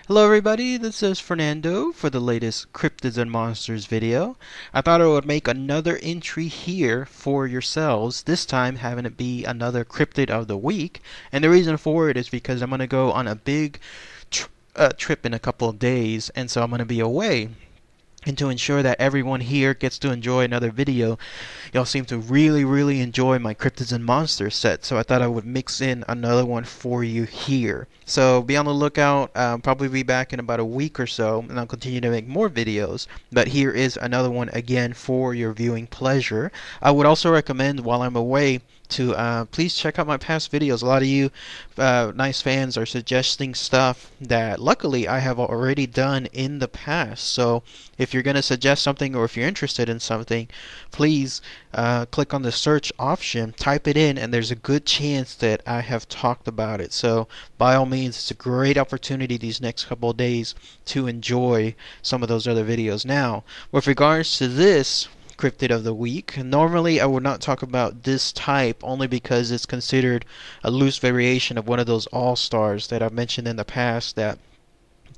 Hello everybody, this is Fernando for the latest Cryptids and Monsters video. I thought I would make another entry here for yourselves, this time having it be another Cryptid of the week. And the reason for it is because I'm going to go on a big trip in a couple of days, and so I'm going to be away. And to ensure that everyone here gets to enjoy another video, y'all seem to really enjoy my Cryptids and Monsters set, so I thought I would mix in another one for you here. So be on the lookout. Probably be back in about a week or so, and I'll continue to make more videos. But here is another one again for your viewing pleasure. I would also recommend, while I'm away, to please check out my past videos. A lot of you nice fans are suggesting stuff that luckily I have already done in the past. So if you're going to suggest something, or if you're interested in something, please click on the search option, type it in, and there's a good chance that I have talked about it. So by all means, it's a great opportunity these next couple of days to enjoy some of those other videos. Now, with regards to this Cryptid of the week, normally I would not talk about this type, only because it's considered a loose variation of one of those all-stars that I've mentioned in the past that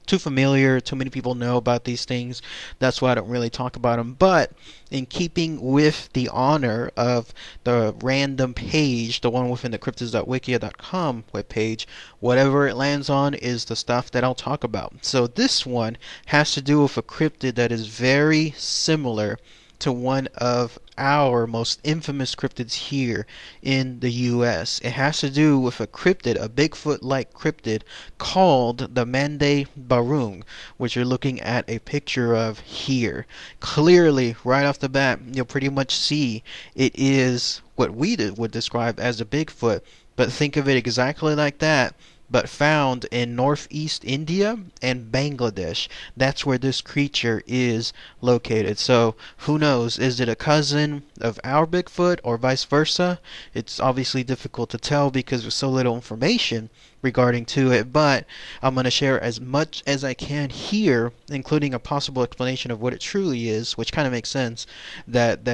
too familiar, too many people know about these things. That's why I don't really talk about them. But in keeping with the honor of the random page, the one within the cryptids.wikia.com webpage, whatever it lands on is the stuff that I'll talk about. So this one has to do with a cryptid that is very similar to one of our most infamous cryptids here in the US. It has to do with a cryptid, a Bigfoot-like cryptid called the Mande Barung, which you're looking at a picture of here. Clearly, right off the bat, you'll pretty much see it is what we would describe as a Bigfoot, but think of it exactly like that, but found in northeast India and Bangladesh. That's where this creature is located. So who knows, is it a cousin of our Bigfoot or vice versa? It's obviously difficult to tell because there's so little information regarding to it, but I'm going to share as much as I can here, including a possible explanation of what it truly is, which kind of makes sense that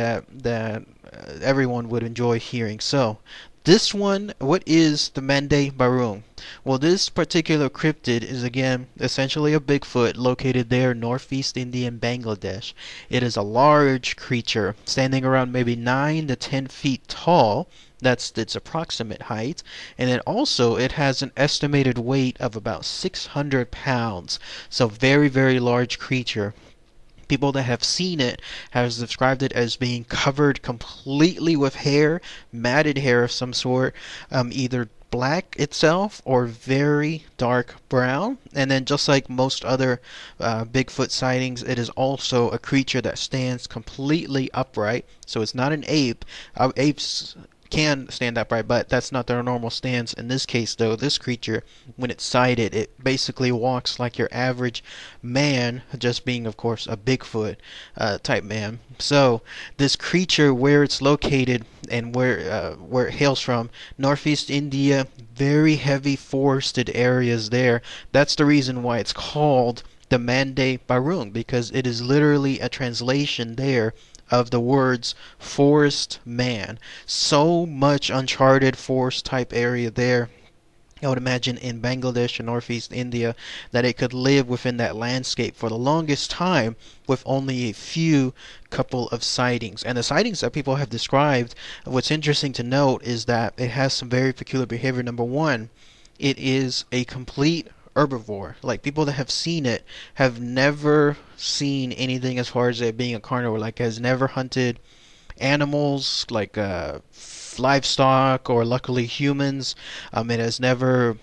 everyone would enjoy hearing. So this one, what is the Mande Barung? Well, this particular cryptid is again essentially a Bigfoot located there northeast India and Bangladesh. It is a large creature standing around maybe 9 to 10 feet tall. That's its approximate height. And then also it has an estimated weight of about 600 pounds. So very large creature. People that have seen it have described it as being covered completely with hair, matted hair of some sort, either black itself or very dark brown. And then just like most other Bigfoot sightings, it is also a creature that stands completely upright. So it's not an ape. Apes can stand upright, but that's not their normal stance. In this case, though, this creature, when it's sighted, it basically walks like your average man, just being, of course, a Bigfoot type man. So this creature, where it's located and where it hails from, northeast India, very heavy forested areas there. That's the reason why it's called the Mande Barung, because it is literally a translation there of the words forest man. So much uncharted forest type area there. I would imagine in Bangladesh and northeast India that it could live within that landscape for the longest time with only a few couple of sightings. And the sightings that people have described, what's interesting to note is that it has some very peculiar behavior. Number one, it is a complete herbivore. Like, people that have seen it have never seen anything as far as it being a carnivore, like has never hunted animals like livestock or luckily humans. It has never,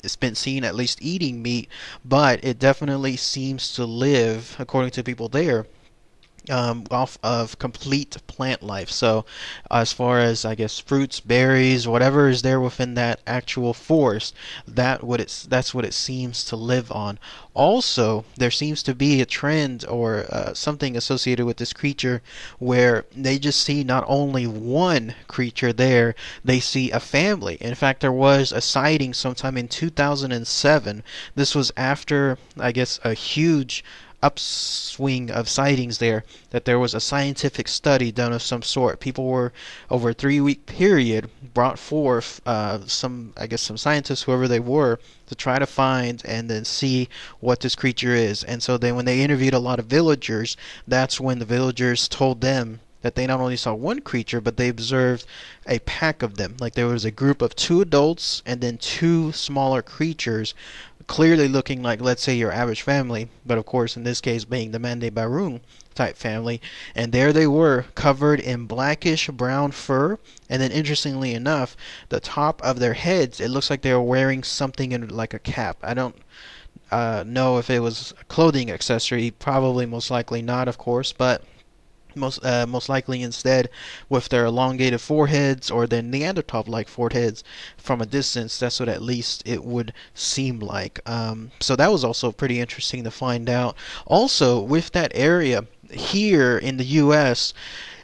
it's been seen at least eating meat, but it definitely seems to live, according to people there, off of complete plant life. So as far as, I guess, fruits, berries, whatever is there within that actual forest, that's what it seems to live on. Also, there seems to be a trend or something associated with this creature where they just see not only one creature there, they see a family. In fact, there was a sighting sometime in 2007. This was after, I guess, a huge upswing of sightings there, that there was a scientific study done of some sort. People were, over a 3-week period, brought forth some, I guess, some scientists, whoever they were, to try to find and then see what this creature is. And so then when they interviewed a lot of villagers, that's when the villagers told them that they not only saw one creature, but they observed a pack of them. Like there was a group of 2 adults and then 2 smaller creatures, clearly looking like, let's say, your average family, but of course in this case being the Mande Barung type family. And there they were, covered in blackish brown fur, and then interestingly enough, the top of their heads, it looks like they were wearing something in like a cap. I don't know if it was a clothing accessory, probably most likely not, of course, but most likely instead with their elongated foreheads or their Neanderthal-like foreheads. From a distance, that's what at least it would seem like. So that was also pretty interesting to find out. Also, with that area here in the U.S.,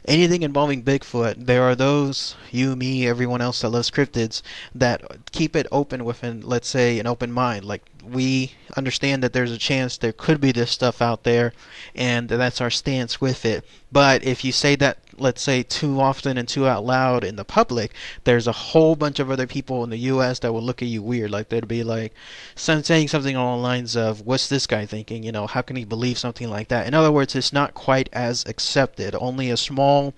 anything involving Bigfoot, there are those, you, me, everyone else that loves cryptids, that keep it open with, let's say, an open mind. Like, we understand that there's a chance there could be this stuff out there, and that's our stance with it. But if you say that, let's say, too often and too out loud in the public, there's a whole bunch of other people in the U.S. that will look at you weird. Like, they'd be like, saying something along the lines of, what's this guy thinking? You know, how can he believe something like that? In other words, it's not quite as accepted. Only a small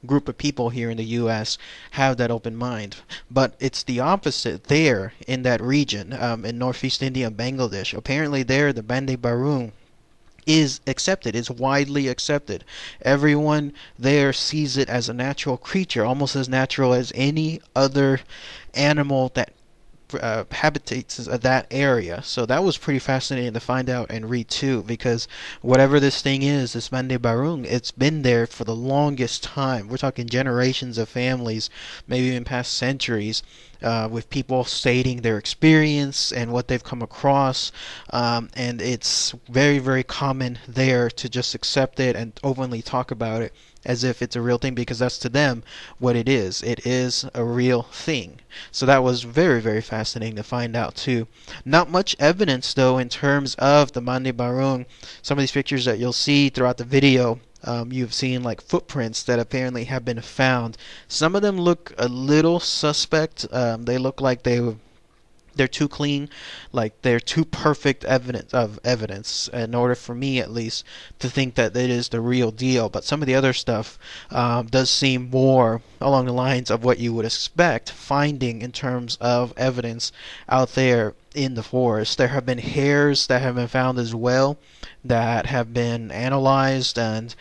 group of people here in the U.S. have that open mind. But it's the opposite there in that region, in northeast India and Bangladesh. Apparently there, the Mande Barung is accepted, is widely accepted. Everyone there sees it as a natural creature, almost as natural as any other animal that habitates that area. So that was pretty fascinating to find out and read too, because whatever this thing is, this Mande Barung, it's been there for the longest time. We're talking generations of families, maybe even past centuries, with people stating their experience and what they've come across, and it's very, very common there to just accept it and openly talk about it as if it's a real thing, because that's to them what it is. It is a real thing. So that was very, very fascinating to find out too. Not much evidence though in terms of the Mande Barung. Some of these pictures that you'll see throughout the video, you've seen like footprints that apparently have been found. Some of them look a little suspect. They look like they're too clean, like they're too perfect evidence in order for me at least to think that it is the real deal. But some of the other stuff does seem more along the lines of what you would expect finding in terms of evidence out there in the forest. There have been hairs that have been found as well that have been analyzed, and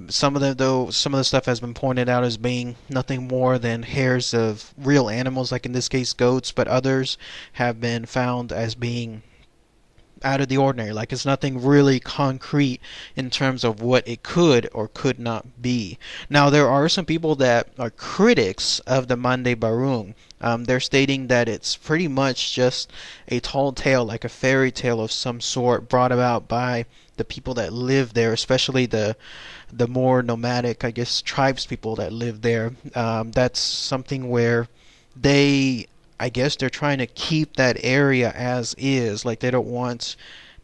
some of the stuff has been pointed out as being nothing more than hairs of real animals, like in this case goats, but others have been found as being out of the ordinary, like it's nothing really concrete in terms of what it could or could not be. Now there are some people that are critics of the Mande Barung. They're stating that it's pretty much just a tall tale, like a fairy tale of some sort, brought about by the people that live there, especially the more nomadic, I guess, tribes people that live there. That's something where I guess they're trying to keep that area as is. Like they don't want,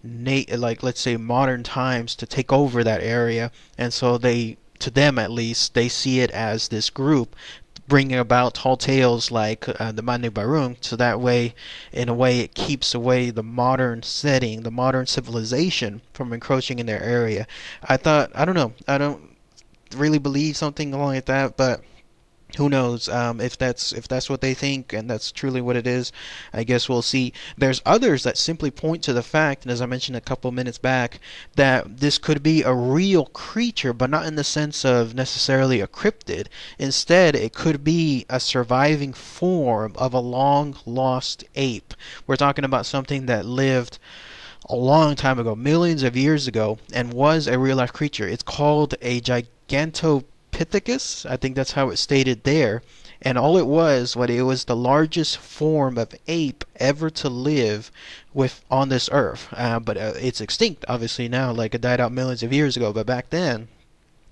like let's say modern times to take over that area, and so to them at least, they see it as this group bringing about tall tales like the Mande Barung, so that way, in a way, it keeps away the modern setting, the modern civilization from encroaching in their area. I don't know, I don't really believe something along like that, but who knows, if that's what they think and that's truly what it is. I guess we'll see. There's others that simply point to the fact, and as I mentioned a couple minutes back, that this could be a real creature, but not in the sense of necessarily a cryptid. Instead, it could be a surviving form of a long lost ape. We're talking about something that lived a long time ago, millions of years ago, and was a real life creature. It's called a Gigantopithecus. I think that's how it's stated there. And all it was the largest form of ape ever to live on this earth. But it's extinct, obviously now, like it died out millions of years ago. But back then,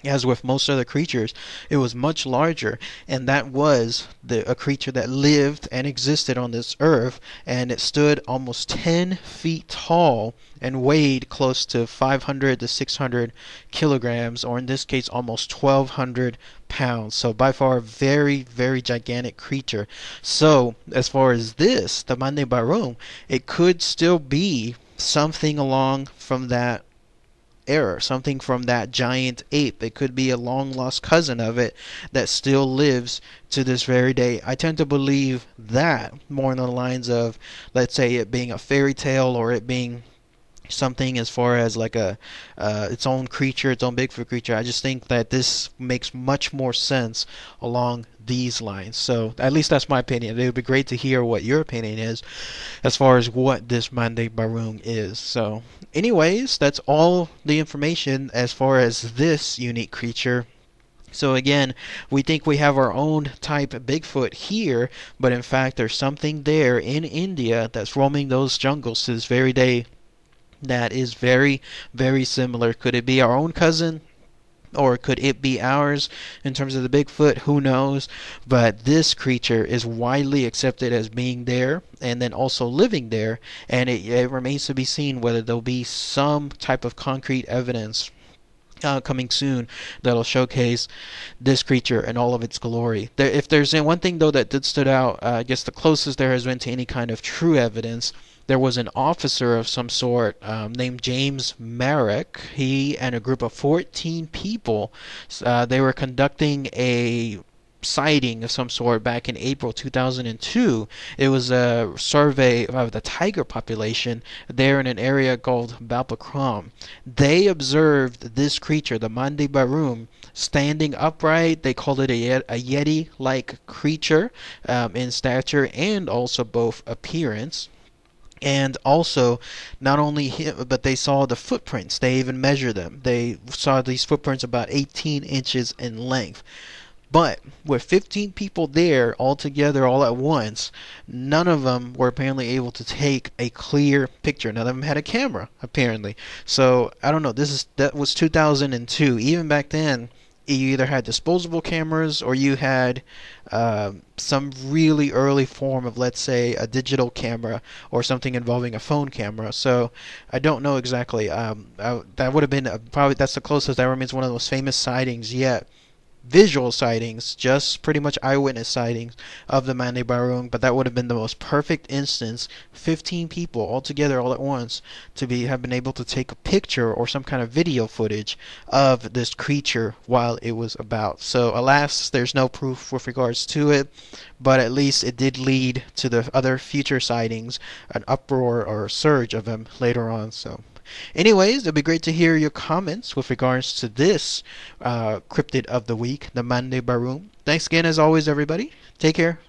as with most other creatures, it was much larger, and that was a creature that lived and existed on this earth, and it stood almost 10 feet tall and weighed close to 500 to 600 kilograms, or in this case, almost 1,200 pounds. So by far, a very, very gigantic creature. So as far as this, the Mande Barung, it could still be something along from that era, something from that giant ape. It could be a long lost cousin of it that still lives to this very day. I tend to believe that more on the lines of, let's say, it being a fairy tale, or it being something as far as like a its own creature, its own Bigfoot creature. I just think that this makes much more sense along these lines. So at least that's my opinion. It would be great to hear what your opinion is as far as what this Mande Barung is. So anyways, that's all the information as far as this unique creature. So again, we think we have our own type of Bigfoot here, but in fact there's something there in India that's roaming those jungles to this very day that is very, very similar. Could it be our own cousin? Or could it be ours in terms of the Bigfoot? Who knows? But this creature is widely accepted as being there and then also living there. And it remains to be seen whether there'll be some type of concrete evidence coming soon that'll showcase this creature in all of its glory. If there's one thing though that did stood out, I guess the closest there has been to any kind of true evidence, there was an officer of some sort named James Merrick. He and a group of 14 people, they were conducting a sighting of some sort back in April 2002. It was a survey of the tiger population there in an area called Balpakram. They observed this creature, the Mande Barung, standing upright. They called it a Yeti-like creature in stature and also both appearance. And also, not only him, but they saw the footprints. They even measured them. They saw these footprints about 18 inches in length. But with 15 people there all together all at once, none of them were apparently able to take a clear picture. None of them had a camera, apparently. So, I don't know. That was 2002. Even back then, you either had disposable cameras or you had some really early form of, let's say, a digital camera or something involving a phone camera. So I don't know exactly. That would have been probably, that's the closest. That remains one of the most famous sightings yet. Visual sightings, just pretty much eyewitness sightings of the Mande Barung, but that would have been the most perfect instance. 15 people all together all at once to have been able to take a picture or some kind of video footage of this creature while it was about. So alas, there's no proof with regards to it, but at least it did lead to the other future sightings, an uproar or a surge of them later on. So anyways, it'd be great to hear your comments with regards to this cryptid of the week, the Mande Barung. Thanks again as always, everybody. Take care.